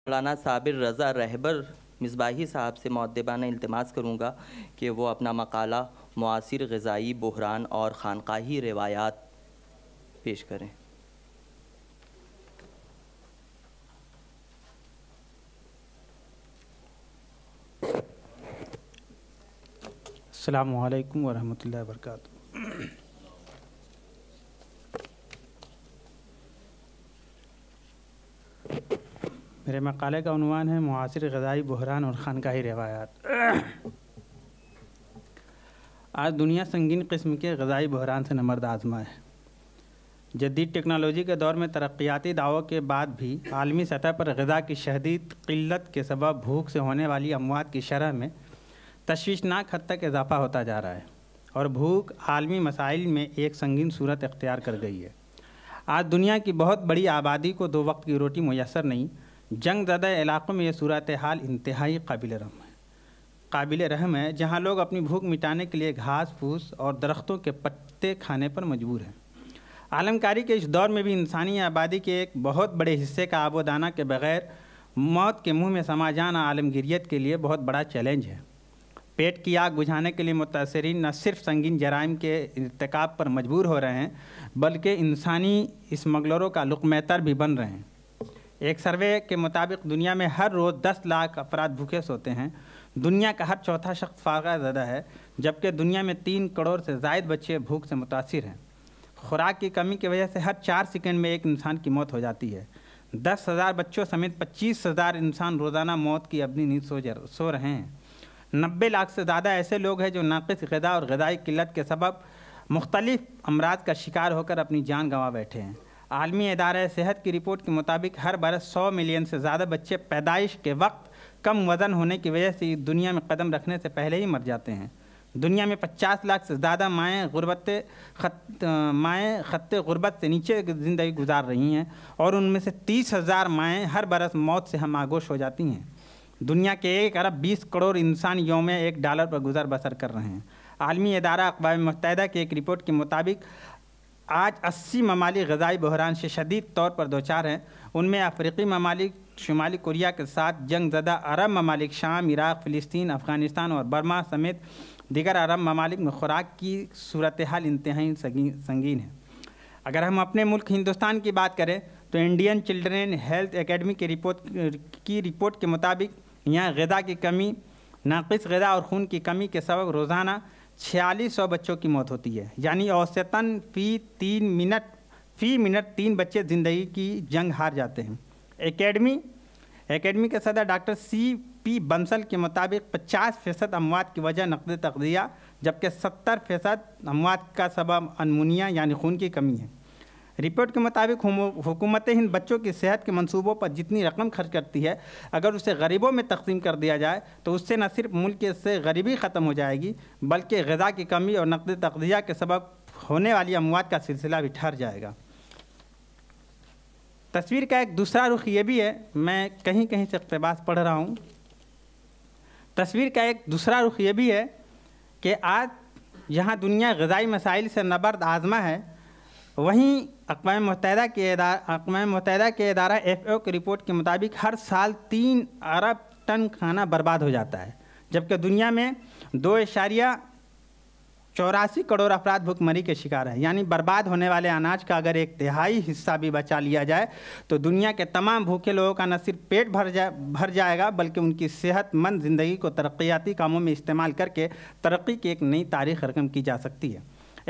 مولانا صابر رضا رہبر مصباحی صاحب سے مؤدبانہ التماس کروں گا کہ وہ اپنا مقالہ معاصر غذائی بحران اور خانقاہی روایات پیش کریں۔ السلام علیکم ورحمۃ اللہ وبرکاتہ۔ میرے مقالے کا عنوان ہے معاصر غذائی بحران اور خانقاہی روایات۔ آج دنیا سنگین قسم کے غذائی بحران سے نبرد آزما ہے۔ جدید ٹیکنالوجی کے دور میں ترقیاتی دعووں کے بعد بھی عالمی سطح پر غذا کی شدید قلت کے سبب بھوک سے ہونے والی اموات کی شرح میں تشویشناک حد تک اضافہ ہوتا جا رہا ہے، اور بھوک عالمی مسائل میں ایک سنگین صورت اختیار کر گئی ہے۔ آج دنیا کی بہت بڑی آبادی کو 2 وقت کی روٹی میسر نہیں۔ جنگ زدہ علاقوں میں یہ صورتحال انتہائی قابل رحم ہے، جہاں لوگ اپنی بھوک مٹانے کے لیے گھاس پھوس اور درختوں کے پتے کھانے پر مجبور ہیں۔ عالم کاری کے اس دور میں بھی انسانی آبادی کے ایک بہت بڑے حصے کا آب و دانہ کے بغیر موت کے منہ میں سما جانا عالمگیریت کے لیے بہت بڑا چیلنج ہے۔ پیٹ کی آگ بجھانے کے لیے متاثرین نہ صرف سنگین جرائم کے ارتکاب پر مجبور ہو رہے ہیں، بلکہ انسانی اسمگلروں کا لقمہ بھی بن رہے ہیں۔ ایک سروے کے مطابق دنیا میں ہر روز 10 لاکھ افراد بھوکے سوتے ہیں۔ دنیا کا ہر چوتھا شخص فاقہ زدہ ہے، جبکہ دنیا میں 3 کروڑ سے زائد بچے بھوک سے متاثر ہیں۔ خوراک کی کمی کی وجہ سے ہر 4 سیکنڈ میں ایک انسان کی موت ہو جاتی ہے۔ 10,000 بچوں سمیت 25,000 انسان روزانہ موت کی ابدی نیند سو رہے ہیں۔ 90 لاکھ سے زیادہ ایسے لوگ ہیں جو ناقص غذا اور غذائی قلت کے سبب مختلف امراض کا شکار ہو کر اپنی جان گنوا بیٹھے ہیں۔ عالمی ادارہ صحت کی رپورٹ کے مطابق ہر برس 100 ملین سے زیادہ بچے پیدائش کے وقت کم وزن ہونے کی وجہ سے دنیا میں قدم رکھنے سے پہلے ہی مر جاتے ہیں۔ دنیا میں 50 لاکھ سے زیادہ مائیں خط غربت سے نیچے زندگی گزار رہی ہیں، اور ان میں سے 30,000 مائیں ہر برس موت سے ہم آگوش ہو جاتی ہیں۔ دنیا کے 1 ارب 20 کروڑ انسان یوم $1 پر گزر بسر کر رہے ہیں۔ عالمی ادارہ اقوام متحدہ کی ایک رپورٹ کے مطابق آج 80 ممالک غذائی بحران سے شدید طور پر دوچار ہیں۔ ان میں افریقی ممالک، شمالی کوریا کے ساتھ جنگ زدہ عرب ممالک شام، عراق، فلسطین، افغانستان اور برما سمیت دیگر عرب ممالک میں خوراک کی صورتحال انتہائی سنگین ہے۔ اگر ہم اپنے ملک ہندوستان کی بات کریں تو انڈین چلڈرن ہیلتھ اکیڈمی کی رپورٹ کے مطابق یہاں غذا کی کمی، ناقص غذا اور خون کی کمی کے سبب روزانہ 4600 بچوں کی موت ہوتی ہے، یعنی اوسطاً فی منٹ 3 بچے زندگی کی جنگ ہار جاتے ہیں۔ اکیڈمی کے صدر ڈاکٹر CP بنسل کے مطابق 50% اموات کی وجہ نقص تغذیہ، جبکہ 70% اموات کا سبب انمونیا یعنی خون کی کمی ہے۔ رپورٹ کے مطابق حکومت ہند بچوں کی صحت کے منصوبوں پر جتنی رقم خرچ کرتی ہے، اگر اسے غریبوں میں تقسیم کر دیا جائے تو اس سے نہ صرف ملک سے غریبی ختم ہو جائے گی، بلکہ غذا کی کمی اور نقص تغذیہ کے سبب ہونے والی اموات کا سلسلہ بھی ٹھہر جائے گا۔ تصویر کا ایک دوسرا رخ یہ بھی ہے، میں کہیں سے اقتباس پڑھ رہا ہوں۔ تصویر کا ایک دوسرا رخ یہ بھی ہے کہ آج جہاں دنیا غذائی مسائل سے نبرد آزما ہے، وہیں اقوام متحدہ کے ادارہ FAO کی رپورٹ کے مطابق ہر سال 3 ارب ٹن کھانا برباد ہو جاتا ہے، جبکہ دنیا میں 2.84 کروڑ افراد بھوک مری کے شکار ہیں۔ یعنی برباد ہونے والے اناج کا اگر 1/3 حصہ بھی بچا لیا جائے تو دنیا کے تمام بھوکے لوگوں کا نہ صرف پیٹ بھر جائے گا، بلکہ ان کی صحت مند زندگی کو ترقیاتی کاموں میں استعمال کر کے ترقی کی ایک نئی تاریخ رقم کی جا سکتی ہے۔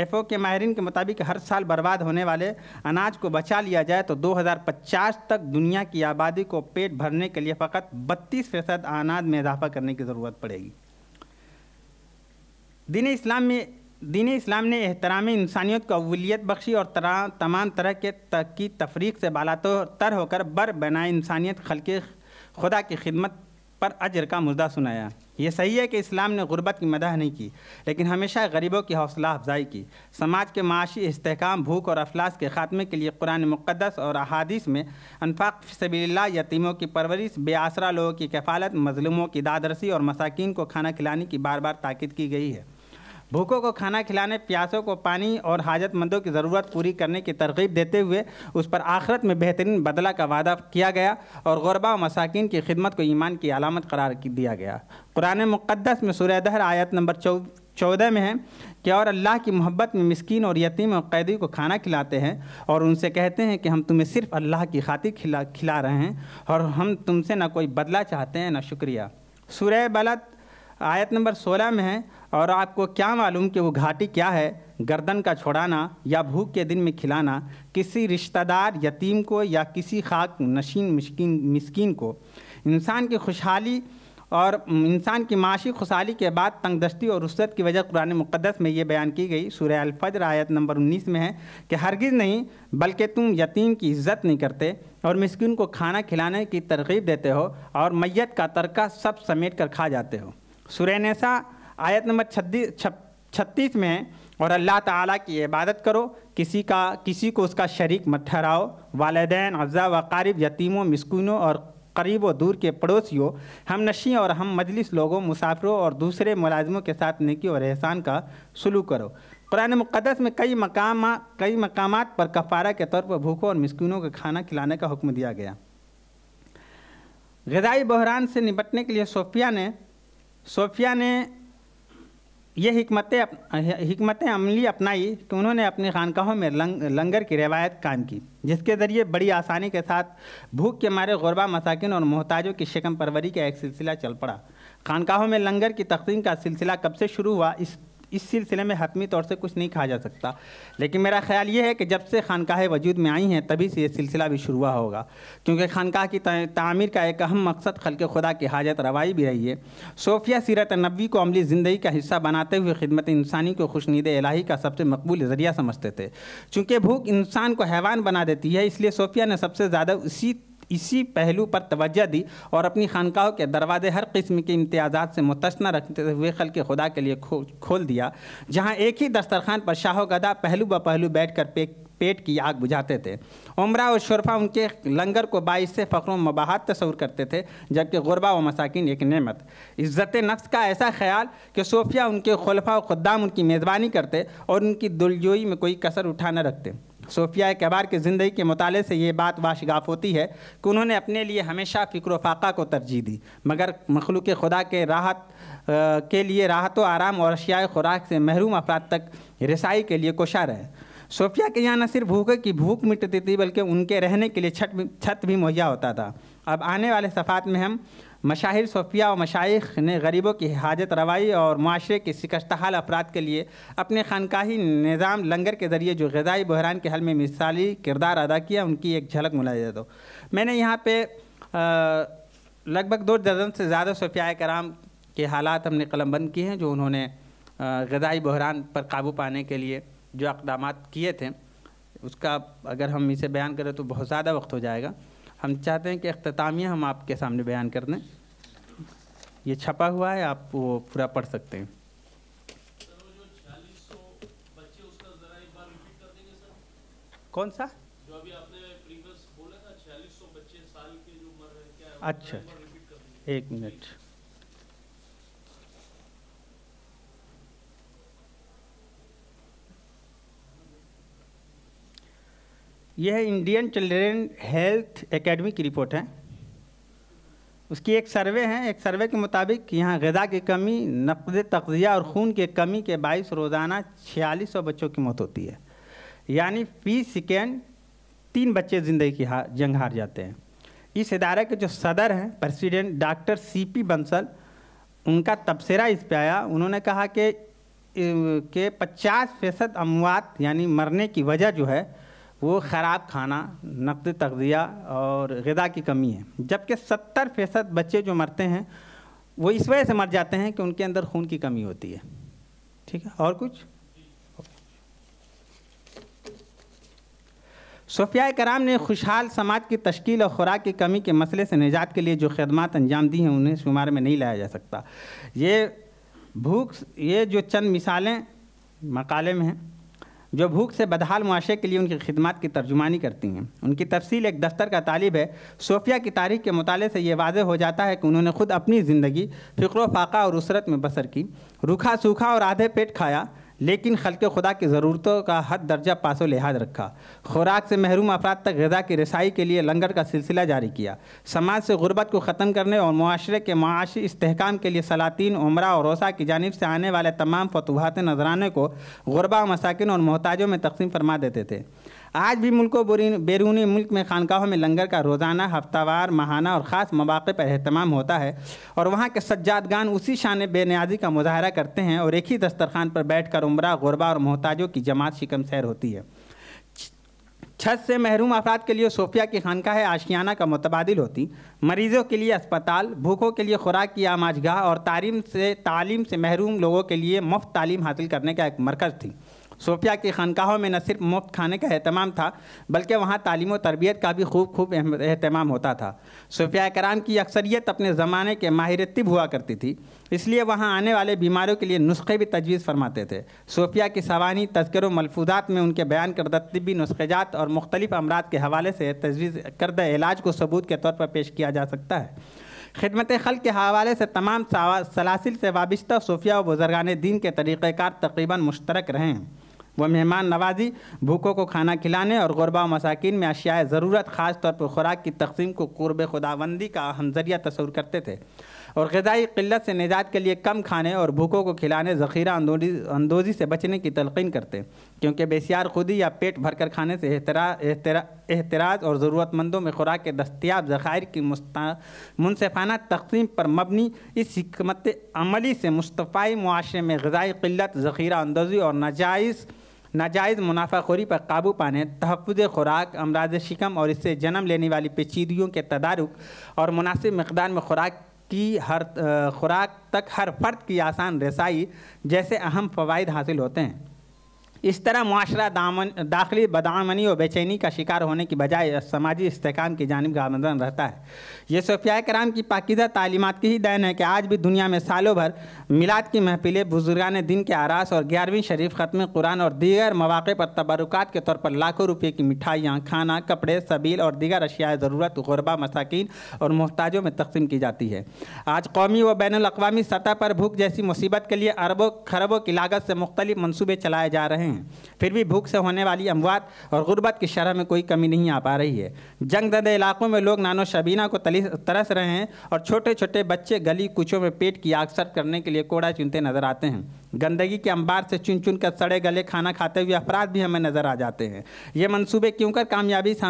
FAO کے ماہرین کے مطابق ہر سال برباد ہونے والے اناج کو بچا لیا جائے تو 2050 تک دنیا کی آبادی کو پیٹ بھرنے کے لیے فقط 32% اناج میں اضافہ کرنے کی ضرورت پڑے گی۔ دین اسلام نے احترام انسانیت کو اولویت بخشی اور تمام طرح کی تفریق سے بالاتر ہو کر بنائے انسانیت خلق خدا کی خدمت پر اجر کا مژدہ سنایا۔ یہ صحیح ہے کہ اسلام نے غربت کی مدح نہیں کی، لیکن ہمیشہ غریبوں کی حوصلہ افزائی کی۔ سماج کے معاشی استحکام، بھوک اور افلاس کے خاتمے کے لیے قرآن مقدس اور احادیث میں انفاق فی سبیل اللہ، یتیموں کی پرورش، بے آسرا لوگوں کی کفالت، مظلوموں کی دادرسی اور مساکین کو کھانا کھلانے کی بار بار تاکید کی گئی ہے۔ بھوکوں کو کھانا کھلانے، پیاسوں کو پانی اور حاجت مندوں کی ضرورت پوری کرنے کی ترغیب دیتے ہوئے اس پر آخرت میں بہترین بدلہ کا وعدہ کیا گیا، اور غربا و مساکین کی خدمت کو ایمان کی علامت قرار دیا گیا۔ قرآن مقدس میں سورہ دہر آیت نمبر 14 میں ہے کہ اور اللہ کی محبت میں مسکین اور یتیم اور قیدی کو کھانا کھلاتے ہیں اور ان سے کہتے ہیں کہ ہم تمہیں صرف اللہ کی خاطر کھلا رہے ہیں اور ہم تم سے نہ کوئی بدلہ چاہتے ہیں نہ شکریہ۔ سورہ بلد آیت نمبر 16 میں ہے، اور آپ کو کیا معلوم کہ وہ گھاٹی کیا ہے، گردن کا چھڑانا یا بھوک کے دن میں کھلانا کسی رشتہ دار یتیم کو یا کسی خاک نشین مسکین کو۔ انسان کی خوشحالی اور انسان کی معاشی خوشحالی کے بعد تنگ دستی اور رسد کی وجہ قرآن مقدس میں یہ بیان کی گئی۔ سورہ الفجر آیت نمبر 19 میں ہے کہ ہرگز نہیں بلکہ تم یتیم کی عزت نہیں کرتے اور مسکین کو کھانا کھلانے کی ترغیب دیتے ہو اور میت کا ترکہ سب سمیٹ کر کھا جاتے ہو۔ سورہ نساء آیت نمبر 36 میں ہے، اور اللہ تعالیٰ کی عبادت کرو، کسی کو اس کا شریک مت ٹھہراؤ، والدین، اعزاء و اقارب، یتیموں، مسکینوں اور قریب و دور کے پڑوسیوں، ہم نشیں اور ہم مجلس لوگوں، مسافروں اور دوسرے ملازموں کے ساتھ نیکی اور احسان کا سلوک کرو۔ قرآن مقدس میں کئی مقامات پر کفارہ کے طور پر بھوکوں اور مسکینوں کو کھانا کھلانے کا حکم دیا گیا۔ غذائی بحران سے نپٹنے کے لیے صوفیہ نے یہ حکمت عملی اپنائی کہ انہوں نے اپنی خانقاہوں میں لنگر کی روایت قائم کی، جس کے ذریعے بڑی آسانی کے ساتھ بھوک کے مارے غربا، مساکین اور محتاجوں کی شکم پروری کا ایک سلسلہ چل پڑا۔ خانقاہوں میں لنگر کی تقسیم کا سلسلہ کب سے شروع ہوا، اس سلسلے میں حتمی طور سے کچھ نہیں کہا جا سکتا، لیکن میرا خیال یہ ہے کہ جب سے خانقاہیں وجود میں آئی ہیں تبھی سے یہ سلسلہ بھی شروع ہوگا، کیونکہ خانقاہ کی تعمیر کا ایک اہم مقصد خلق خدا کی حاجت روائی بھی رہی ہے۔ صوفیہ سیرت نبوی کو عملی زندگی کا حصہ بناتے ہوئے خدمت انسانی کو خوشنید الہی کا سب سے مقبول ذریعہ سمجھتے تھے۔ چونکہ بھوک انسان کو حیوان بنا دیتی ہے، اس لیے صوفیہ نے سب سے زیادہ اسی پہلو پر توجہ دی اور اپنی خانقاہوں کے دروازے ہر قسم کے امتیازات سے مستثنی رکھتے ہوئے خلق خدا کے لیے کھول دیا، جہاں ایک ہی دسترخوان پر شاہ و گدا پہلو بہ پہلو بیٹھ کر پیٹ کی آگ بجھاتے تھے۔ عمرہ اور شرفا ان کے لنگر کو باعث فخر و مباحت تصور کرتے تھے، جبکہ غربا و مساکین ایک نعمت، عزت نفس کا ایسا خیال کہ صوفیہ ان کے خلفاء و خدام ان کی میزبانی کرتے اور ان کی دلجوئی میں کوئی کسر اٹھا نہ رکھتے۔ صوفیہ کبار کی زندگی کے مطالعے سے یہ بات واشگاف ہوتی ہے کہ انہوں نے اپنے لیے ہمیشہ فکر و فاقہ کو ترجیح دی، مگر مخلوق خدا کے کے لیے راحت و آرام اور اشیاء خوراک سے محروم افراد تک رسائی کے لیے کوشاں رہے۔ صوفیہ کے یہاں نہ صرف بھوکے کی بھوک مٹتی تھی بلکہ ان کے رہنے کے لیے چھت بھی مہیا ہوتا تھا۔ اب آنے والے صفحات میں ہم مشاہیر صوفیہ و مشائخ نے غریبوں کی حاجت روائی اور معاشرے کے شکستہ حال افراد کے لیے اپنے خانقاہی نظام لنگر کے ذریعے جو غذائی بحران کے حل میں مثالی کردار ادا کیا، ان کی ایک جھلک ملاحظہ دو۔ میں نے یہاں پہ لگ بھگ 2 درجن سے زیادہ صوفیاء کرام کے حالات ہم نے قلم بند کیے ہیں، جو انہوں نے غذائی بحران پر قابو پانے کے لیے جو اقدامات کیے تھے، اس کا اگر ہم اسے بیان کریں تو بہت زیادہ وقت ہو جائے گا۔ ہم چاہتے ہیں کہ اختتامیہ ہم آپ کے سامنے بیان کر دیں۔ یہ چھپا ہوا ہے، آپ وہ پورا پڑھ سکتے ہیں۔ کون سا؟ جو ابھی آپ نے پریویس بولا تھا 4600 بچے سال کے جو مر رہے ہیں، کیا؟ اچھا، ایک منٹ۔ یہ ہے انڈین چلڈرن ہیلتھ اکیڈمی کی رپورٹ ہے، اس کی ایک سروے ہے۔ ایک سروے کے مطابق یہاں غذا کی کمی، نقد تغذیہ اور خون کی کمی کے باعث روزانہ 4600 بچوں کی موت ہوتی ہے، یعنی فی سیکنڈ 3 بچے زندگی کی جنگ ہار جاتے ہیں۔ اس ادارے کے جو صدر ہیں پریزیڈنٹ ڈاکٹر سی پی بنسل، ان کا تبصرہ اس پہ آیا، انہوں نے کہا کہ 50% اموات یعنی مرنے کی وجہ جو ہے وہ خراب کھانا، نقد تغذیہ اور غذا کی کمی ہے، جبکہ 70% بچے جو مرتے ہیں وہ اس وجہ سے مر جاتے ہیں کہ ان کے اندر خون کی کمی ہوتی ہے۔ ٹھیک ہے، اور کچھ؟ صوفیاء کرام نے خوشحال سماج کی تشکیل اور خوراک کی کمی کے مسئلے سے نجات کے لیے جو خدمات انجام دی ہیں انہیں شمار میں نہیں لایا جا سکتا۔ یہ جو چند مثالیں مقالے میں ہیں۔ جو بھوک سے بدحال معاشرے کے لیے ان کی خدمات کی ترجمانی کرتی ہیں۔ ان کی تفصیل ایک دفتر کا طالب ہے۔ صوفیہ کی تاریخ کے مطالعے سے یہ واضح ہو جاتا ہے کہ انہوں نے خود اپنی زندگی فقر و فاقہ اور اسرت میں بسر کی، روکھا سوکھا اور آدھے پیٹ کھایا، لیکن خلق خدا کی ضرورتوں کا حد درجہ پاس و لحاظ رکھا، خوراک سے محروم افراد تک غذا کی رسائی کے لیے لنگر کا سلسلہ جاری کیا، سماج سے غربت کو ختم کرنے اور معاشرے کے معاشی استحکام کے لیے سلاطین، عمرا اور روسا کی جانب سے آنے والے تمام فتوحات نذرانے کو غربا، مساکین اور محتاجوں میں تقسیم فرما دیتے تھے۔ آج بھی ملک و بیرونی ملک میں خانقاہوں میں لنگر کا روزانہ، ہفتہ وار، ماہانہ اور خاص مواقع پر اہتمام ہوتا ہے، اور وہاں کے سجادگان اسی شان بے نیازی کا مظاہرہ کرتے ہیں اور ایک ہی دسترخوان پر بیٹھ کر عمرہ، غربا اور محتاجوں کی جماعت شکم سیر ہوتی ہے۔ چھت سے محروم افراد کے لیے صوفیہ کی خانقاہ آشیانہ کا متبادل ہوتی، مریضوں کے لیے اسپتال، بھوکوں کے لیے خوراک کی آماج گاہ اور تعلیم سے محروم لوگوں کے لیے مفت تعلیم حاصل کرنے کا ایک مرکز تھی۔ صوفیہ کی خانقاہوں میں نہ صرف مفت کھانے کا اہتمام تھا، بلکہ وہاں تعلیم و تربیت کا بھی خوب اہتمام ہوتا تھا۔ صوفیہ کرام کی اکثریت اپنے زمانے کے ماہر طب ہوا کرتی تھی، اس لیے وہاں آنے والے بیماریوں کے لیے نسخے بھی تجویز فرماتے تھے۔ صوفیہ کی سوانح، تذکر و ملفوظات میں ان کے بیان کردہ طبی نسخے جات اور مختلف امراض کے حوالے سے تجویز کردہ علاج کو ثبوت کے طور پر پیش کیا جا سکتا ہے۔ خدمت خلق کے حوالے سے تمام سلاسل سے وابستہ صوفیہ و بزرگان دین کے طریقہ کار تقریباً مشترک رہے ہیں۔ وہ مہمان نوازی، بھوکوں کو کھانا کھلانے اور غربا و مساکین میں اشیاء ضرورت، خاص طور پر خوراک کی تقسیم کو قرب خداوندی کا اہم ذریعہ تصور کرتے تھے، اور غذائی قلت سے نجات کے لیے کم کھانے اور بھوکوں کو کھلانے، ذخیرہ اندوزی سے بچنے کی تلقین کرتے، کیونکہ بسیار خودی یا پیٹ بھر کر کھانے سے احتراز اور ضرورت مندوں میں خوراک کے دستیاب ذخائر کی منصفانہ تقسیم پر مبنی اس حکمت عملی سے مصطفی معاشرے میں غذائی قلت، ذخیرہ اندوزی اور ناجائز منافع خوری پر قابو پانے، تحفظ خوراک، امراض شکم اور اس سے جنم لینے والی پیچیدگیوں کے تدارک اور مناسب مقدار میں خوراک تک ہر فرد کی آسان رسائی جیسے اہم فوائد حاصل ہوتے ہیں۔ اس طرح معاشرہ داخلی بدامنی و بے چینی کا شکار ہونے کی بجائے سماجی استحکام کی جانب گامزن رہتا ہے۔ یہ صوفیہ کرام کی پاکیزہ تعلیمات کی ہی دین ہے کہ آج بھی دنیا میں سالوں بھر میلاد کی محفلیں، بزرگان دین کے آراس اور 11ویں شریف، ختم قرآن اور دیگر مواقع پر تبرکات کے طور پر لاکھوں روپے کی مٹھائیاں، کھانا، کپڑے، سبیل اور دیگر اشیاء ضرورت غربا، مساکین اور محتاجوں میں تقسیم کی جاتی ہے۔ آج قومی و بین الاقوامی سطح پر بھوک جیسی مصیبت کے لیے اربوں خربوں کی لاگت سے مختلف منصوبے چلائے جا رہے ہیں، پھر بھی بھوک سے ہونے والی اموات اور غربت کی شرح میں کوئی کمی نہیں آ پا رہی ہے۔ جنگ زدہ علاقوں میں لوگ نان و شبینہ کو ترس رہے ہیں اور چھوٹے چھوٹے بچے گلی کوچوں میں پیٹ کی آگ سرد کرنے کے لیے کوڑا چنتے نظر آتے ہیں۔ گندگی کے انبار سے چن چن کر سڑے گلے کھانا کھاتے ہوئے افراد بھی ہمیں نظر آ جاتے ہیں۔ یہ منصوبے کیوں کر کامیابی سے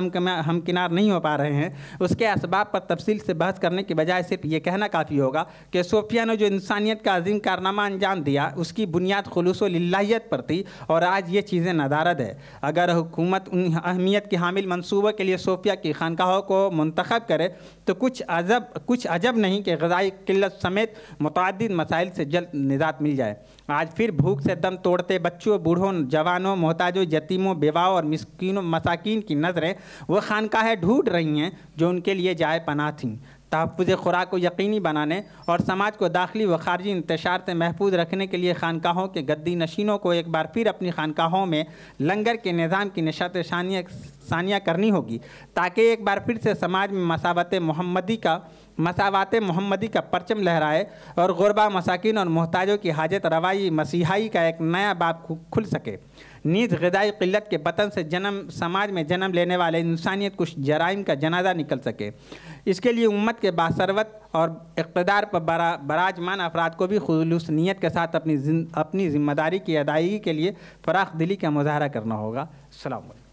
ہمکنار نہیں ہو پا رہے ہیں، اس کے اسباب پر تفصیل سے بحث کرنے کی بجائے صرف یہ کہنا کافی ہوگا کہ صوفیہ نے جو انسانیت کا عظیم کارنامہ انجام دیا، اس کی بنیاد خلوص و للہیت پر تھی، اور آج یہ چیزیں نادارد ہے۔ اگر حکومت ان اہمیت کے حامل منصوبوں کے لیے صوفیہ کی خانقاہوں کو منتخب کرے تو کچھ عجب نہیں کہ غذائی قلت سمیت متعدد مسائل سے جلد نجات مل جائے۔ آج پھر بھوک سے دم توڑتے بچوں، بوڑھوں، جوانوں، محتاجوں، یتیموں، بیواؤں اور مساکین کی نظریں وہ خانقاہیں ڈھونڈ رہی ہیں جو ان کے لیے جائے پناہ تھیں۔ تحفظ خوراک کو یقینی بنانے اور سماج کو داخلی و خارجی انتشار سے محفوظ رکھنے کے لیے خانقاہوں کے گدی نشینوں کو ایک بار پھر اپنی خانقاہوں میں لنگر کے نظام کی نشاط ثانیہ کرنی ہوگی، تاکہ ایک بار پھر سے سماج میں مساوات محمدی کا پرچم لہرائے اور غربا، مساکین اور محتاجوں کی حاجت روائی مسیحائی کا ایک نیا باب کھل سکے۔ نیز غذائی قلت کے بطن سے سماج میں جنم لینے والے انسانیت کچھ جرائم کا جنازہ نکل سکے۔ اس کے لیے امت کے باثروت اور اقتدار پر براجمان افراد کو بھی خلوص نیت کے ساتھ اپنی ذمہ داری کی ادائیگی کے لیے فراخ دلی کا مظاہرہ کرنا ہوگا۔ السلام علیکم۔